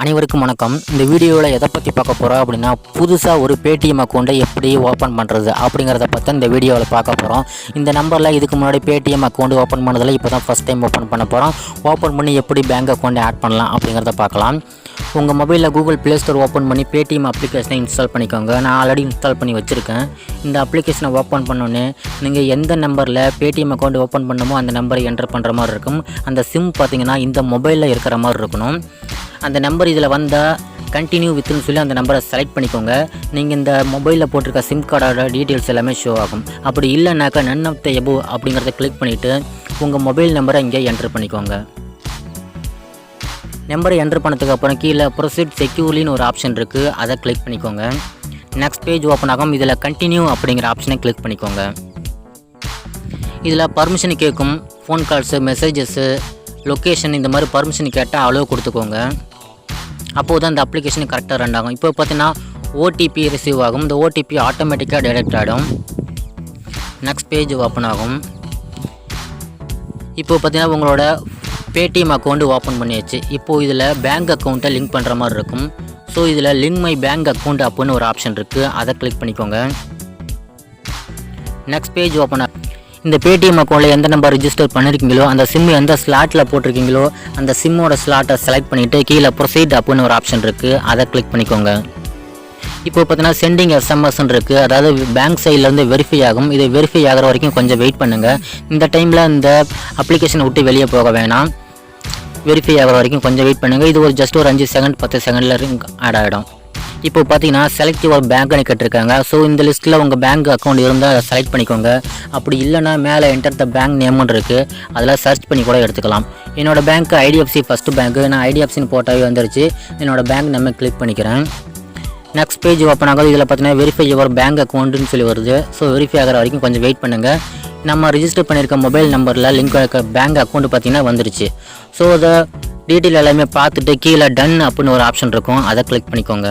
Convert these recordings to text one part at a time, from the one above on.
அனைவருக்கும் வணக்கம். இந்த வீடியோவில் எதை பற்றி பார்க்க போகிறோம் அப்படின்னா, புதுசாக ஒரு பேடிஎம் அக்கௌண்ட்டை எப்படி ஓப்பன் பண்ணுறது அப்படிங்கிறத பற்றி இந்த வீடியோவில் பார்க்க போகிறோம். இந்த நம்பரில் இதுக்கு முன்னாடி பேடிஎம் அக்கௌண்ட் ஓப்பன் பண்ணதில் இப்போ தான் ஃபஸ்ட் டைம் ஓப்பன் பண்ண போகிறோம். ஓப்பன் பண்ணி எப்படி பேங்க் அக்கௌண்ட்டை ஆட் பண்ணலாம் அப்படிங்கிறத பார்க்கலாம். உங்கள் மொபைலில் கூகுள் ப்ளே ஸ்டோர் ஓப்பன் பண்ணி பேடிஎம் அப்ளிகேஷனை இன்ஸ்டால் பண்ணிக்கோங்க. நான் ஆல்ரெடி இன்ஸ்டால் பண்ணி வச்சுருக்கேன். இந்த அப்ளிகேஷனை ஓப்பன் பண்ணோன்னே நீங்கள் எந்த நம்பரில் பேடிஎம் அக்கௌண்ட் ஓப்பன் பண்ணமோ அந்த நம்பரை என்டர் பண்ணுற மாதிரி இருக்கும். அந்த சிம் பார்த்திங்கன்னா இந்த மொபைலில் இருக்கிற மாதிரி இருக்கணும். அந்த நம்பர் இதில் வந்தால் கண்டினியூ வித்துன்னு சொல்லி அந்த நம்பரை செலக்ட் பண்ணிக்கோங்க. நீங்கள் இந்த மொபைலில் போட்டிருக்க சிம் கார்டோட டீட்டெயில்ஸ் எல்லாமே ஷோ ஆகும். அப்படி இல்லைனாக்கா நன் ஆஃப் த எபோவ் அப்படிங்கிறத கிளிக் பண்ணிவிட்டு உங்கள் மொபைல் நம்பரை இங்கே என்ட்ரு பண்ணிக்கோங்க. நம்பரை என்ட்ரு பண்ணதுக்கு அப்புறம் கீழே ப்ரொசீட் செக்யூர்லின்னு ஒரு ஆப்ஷன் இருக்குது, அதை கிளிக் பண்ணிக்கோங்க. நெக்ஸ்ட் பேஜ் ஓப்பன் ஆகும். இதில் கண்டினியூ அப்படிங்கிற ஆப்ஷனை கிளிக் பண்ணிக்கோங்க. இதில் பர்மிஷன் கேட்கும். ஃபோன் கால்ஸு, மெசேஜஸ்ஸு, லொக்கேஷன் இந்த மாதிரி பர்மிஷன் கேட்டால் அலோவ் கொடுத்துக்கோங்க. அப்போது தான் இந்த அப்ளிகேஷன் கரெக்டாக ரன் ஆகும். இப்போ பார்த்தீங்கன்னா ஓடிபி ரிசீவ் ஆகும். இந்த ஓடிபி ஆட்டோமேட்டிக்காக டைரக்ட் ஆகிடும். நெக்ஸ்ட் பேஜ் ஓப்பன் ஆகும். இப்போ பார்த்தீங்கன்னா உங்களோட பேடிஎம் அக்கௌண்ட்டு ஓப்பன் பண்ணியாச்சு. இப்போது இதில் பேங்க் அக்கௌண்ட்டை லிங்க் பண்ணுற மாதிரி இருக்கும். ஸோ இதில் லிங்க் மை பேங்க் அக்கௌண்ட் அப்படின்னு ஒரு ஆப்ஷன் இருக்குது, அதை கிளிக் பண்ணிக்கோங்க. நெக்ஸ்ட் பேஜ் ஓப்பன் ஆகும். இந்த பேடிஎம் அக்கௌண்ட்டில் எந்த நம்பர் ரிஜிஸ்டர் பண்ணியிருக்கீங்களோ அந்த சிம் எந்த ஸ்லாட்டில் போட்டிருக்கீங்களோ அந்த சிம்மோட ஸ்லாட்டை செலக்ட் பண்ணிவிட்டு கீழே ப்ரொசீட் அப்படின்னு ஒரு ஆப்ஷன் இருக்குது, அதை கிளிக் பண்ணிக்கோங்க. இப்போ பார்த்தீங்கன்னா சென்டிங் எஸ்எம்எஸ்ன்னு இருக்குது, அதாவது பேங்க் சைட்லேருந்து வெரிஃபை ஆகும். இது வெரிஃபை ஆகிற வரைக்கும் கொஞ்சம் வெயிட் பண்ணுங்கள். இந்த டைமில் இந்த அப்ளிகேஷனை விட்டு வெளியே போக வேணாம். வெரிஃபை ஆகிற வரைக்கும் கொஞ்சம் வெயிட் பண்ணுங்கள். இது ஒரு ஜஸ்ட் ஒரு 5 செகண்ட் 10 செகண்டில் ஆட் ஆகிடும். இப்போ பார்த்தீங்கன்னா செலக்ட் யுவர் பேங்க்னு கேட்டிருக்காங்க. ஸோ இந்த லிஸ்ட்டில் உங்கள் பேங்க் அக்கௌண்ட் இருந்தால் அதை செலக்ட் பண்ணிக்கோங்க. அப்படி இல்லைனா மேலே என்டர் த பேங்க் நேம்னு இருக்குது, அதில் சர்ச் பண்ணி கூட எடுத்துக்கலாம். என்னோடய பேங்க் ஐடிஎஃப்சி ஃபஸ்ட்டு பேங்க்கு, நான் ஐடிஎஃப்சின்னு போட்டாவே வந்துருச்சு. என்னோடய பேங்க் நம்ம கிளிக் பண்ணிக்கிறேன். நெக்ஸ்ட் பேஜ் ஓப்பன் ஆகும். இதில் பார்த்தீங்கன்னா வெரிஃபை யுவர் பேங்க் அக்கௌண்ட்டுன்னு சொல்லி வருது. ஸோ வெரிஃபை ஆகிற வரைக்கும் கொஞ்சம் வெயிட் பண்ணுங்கள். நம்ம ரிஜிஸ்டர் பண்ணியிருக்க மொபைல் நம்பரில் லிங்க் இருக்க பேங்க் அக்கௌண்ட் பார்த்தீங்கன்னா வந்துருச்சு. ஸோ அதை டீட்டெயில் எல்லாமே பார்த்துட்டு கீழே டன் அப்படின்னு ஒரு ஆப்ஷன் இருக்கும், அதை கிளிக் பண்ணிக்கோங்க.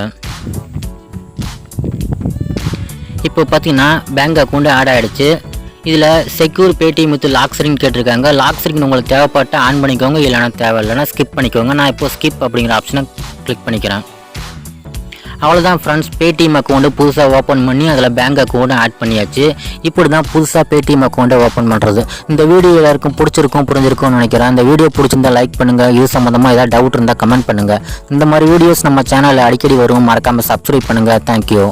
இப்போ பார்த்தீங்கன்னா பேங்க் அக்கௌண்ட் ஆட் ஆகிடுச்சு. இதில் secure Paytm with lock screen கேட்டிருக்காங்க. லாக் ஸ்க்ரீன் உங்களுக்கு தேவைப்பட்ட ஆன் பண்ணிக்கோங்க, இல்லைனா தேவையில்லைனா ஸ்கிப் பண்ணிக்கோங்க. நான் இப்போ ஸ்கிப் அப்படிங்கிற ஆப்ஷனை கிளிக் பண்ணிக்கிறேன். அவ்வளோதான் ஃப்ரெண்ட்ஸ், பேடிஎம் அக்கௌண்ட்டு புதுசாக ஓப்பன் பண்ணி அதில் பேங்க் அக்கௌண்ட்டு ஆட் பண்ணியாச்சு. இப்படி தான் புதுசாக பேடிஎம் அக்கௌண்ட்டை ஓப்பன் பண்ணுறது. இந்த வீடியோ எல்லாருக்கும் பிடிச்சிருக்கும், புரிஞ்சிருக்கும்னு நினைக்கிறேன். இந்த வீடியோ பிடிச்சிருந்தா லைக் பண்ணுங்கள். இது சம்மந்தமாக ஏதாவது டவுட் இருந்தால் கமெண்ட் பண்ணுங்கள். இந்த மாதிரி வீடியோஸ் நம்ம சேனலில் அடிக்கடி வரும், மறக்காமல் சப்ஸ்கிரைப் பண்ணுங்கள். தேங்க்யூ.